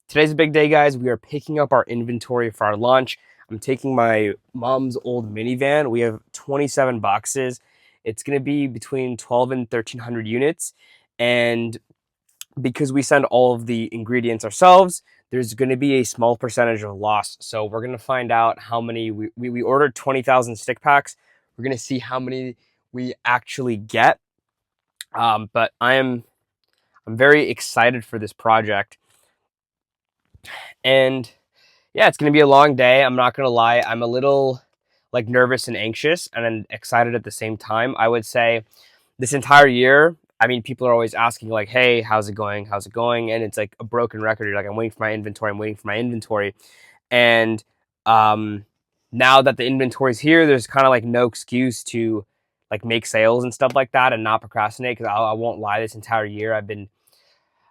Today's a big day, guys. We are picking up our inventory for our launch. I'm taking my mom's old minivan. We have 27 boxes. It's going to be between 12 and 1,300 units. And because we send all of the ingredients ourselves, there's going to be a small percentage of loss. So we're going to find out how many, we ordered 20,000 stick packs. We're going to see how many we actually get. But I'm very excited for this project. And yeah, it's going to be a long day. I'm not going to lie. I'm a little nervous and anxious and excited at the same time. I would say this entire year, I mean, people are always asking like, hey, how's it going? How's it going? And it's like a broken record. You're like, I'm waiting for my inventory. I'm waiting for my inventory. And now that the inventory's here, there's kind of like no excuse to like make sales and stuff like that and not procrastinate. Because I won't lie, this entire year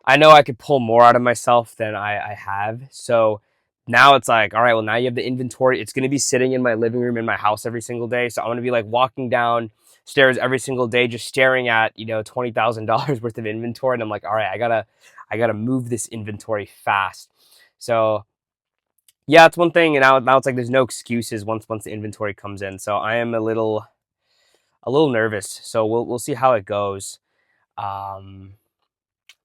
I know I could pull more out of myself than I have. So now it's like, all right, well, now you have the inventory. It's going to be sitting in my living room in my house every single day. So I'm going to be like walking down stairs every single day, just staring at, $20,000 worth of inventory. And I'm like, all right, I gotta move this inventory fast. So yeah, it's one thing. And now it's like, there's no excuses once the inventory comes in. So I am a little nervous. So we'll see how it goes.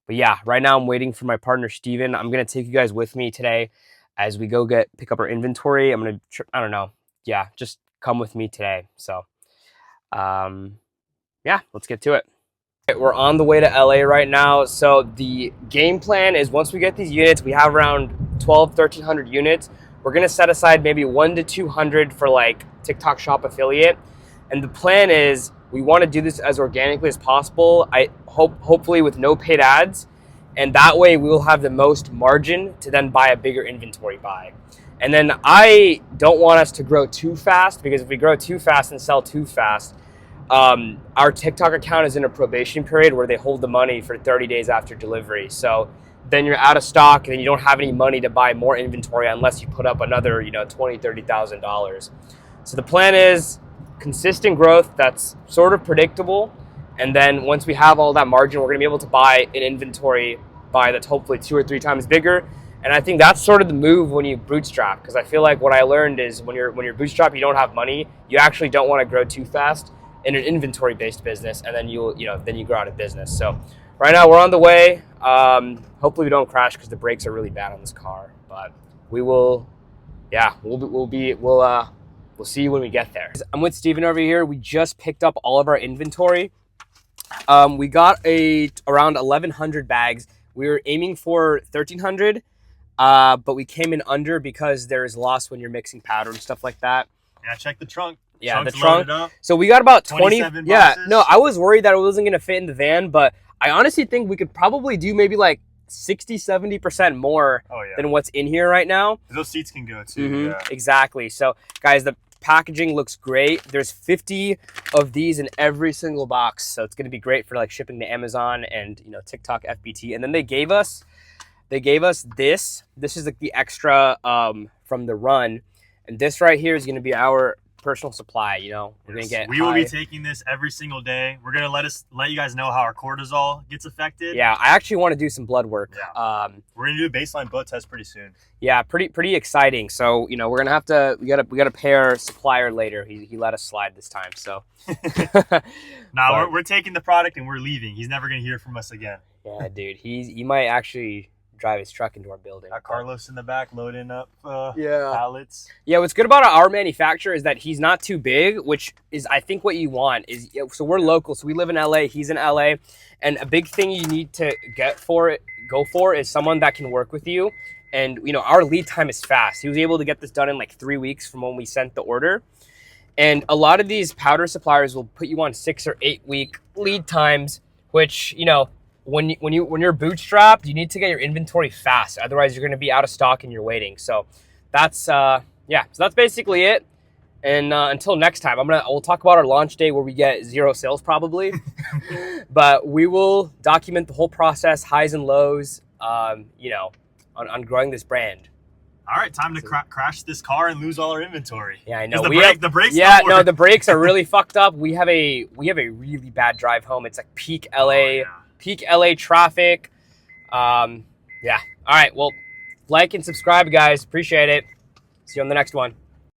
But yeah, right now I'm waiting for my partner, Steven. I'm going to take you guys with me today as we go pick up our inventory. I'm going to, I don't know. Yeah, just come with me today. So, yeah, let's get to it. We're on the way to LA right now. So the game plan is once we get these units, we have around 1,300 units. We're going to set aside maybe 1 to 200 for like TikTok shop affiliate. And the plan is we want to do this as organically as possible. Hopefully with no paid ads. And that way we will have the most margin to then buy a bigger inventory buy. And then I don't want us to grow too fast, because if we grow too fast and sell too fast, our TikTok account is in a probation period where they hold the money for 30 days after delivery. So then you're out of stock and you don't have any money to buy more inventory unless you put up another, $20,000, $30,000. So the plan is consistent growth that's sort of predictable. And then once we have all that margin, we're going to be able to buy an inventory buy that's hopefully 2 or 3 times bigger. And I think that's sort of the move when you bootstrap, because I feel like what I learned is when you're bootstrap, you don't have money. You actually don't want to grow too fast in an inventory-based business, and then then you grow out of business. So right now we're on the way. Hopefully we don't crash because the brakes are really bad on this car. But we will. Yeah, we'll see you when we get there. I'm with Steven over here. We just picked up all of our inventory. We got around 1,100 bags. We were aiming for 1,300, but we came in under because there is loss when you're mixing powder and stuff like that. Yeah, check the trunk. Yeah, the trunk. So we got about 20. Yeah, no, I was worried that it wasn't going to fit in the van, but I honestly think we could probably do maybe like 60-70% more than what's in here right now. Those seats can go too. Yeah. Exactly. So guys, the packaging looks great. There's 50 of these in every single box, so it's going to be great for like shipping to Amazon and TikTok FBT. And then they gave us this is like the extra from the run, and this right here is going to be our personal supply. We're going to get we will be taking this every single day. We're going to let you guys know how our cortisol gets affected. Yeah, I actually want to do some blood work. Yeah. We're going to do a baseline blood test pretty soon. Yeah, pretty exciting. So, we're going to have to we got to pay our supplier later. He let us slide this time, so. Nah, we're taking the product and we're leaving. He's never going to hear from us again. Yeah, dude. He might actually drive his truck into our building. Got Carlos in the back loading up pallets. Yeah, what's good about our manufacturer is that he's not too big, which is I think what you want is, so we're local, so we live in LA, he's in LA, and a big thing you need to go for is someone that can work with you. And our lead time is fast. He was able to get this done in like 3 weeks from when we sent the order. And a lot of these powder suppliers will put you on 6 or 8 week lead times, which when you're bootstrapped, you need to get your inventory fast. Otherwise, you're going to be out of stock and you're waiting. So that's so that's basically it. And until next time, we'll talk about our launch day where we get 0 sales probably, but we will document the whole process, highs and lows, on growing this brand. All right, time to crash this car and lose all our inventory. Yeah, I know. The brakes. Yeah, no, the brakes are really fucked up. We have a really bad drive home. It's like peak LA. Peak LA traffic. Yeah. All right. Well, Like and subscribe, guys. Appreciate it. See you on the next one.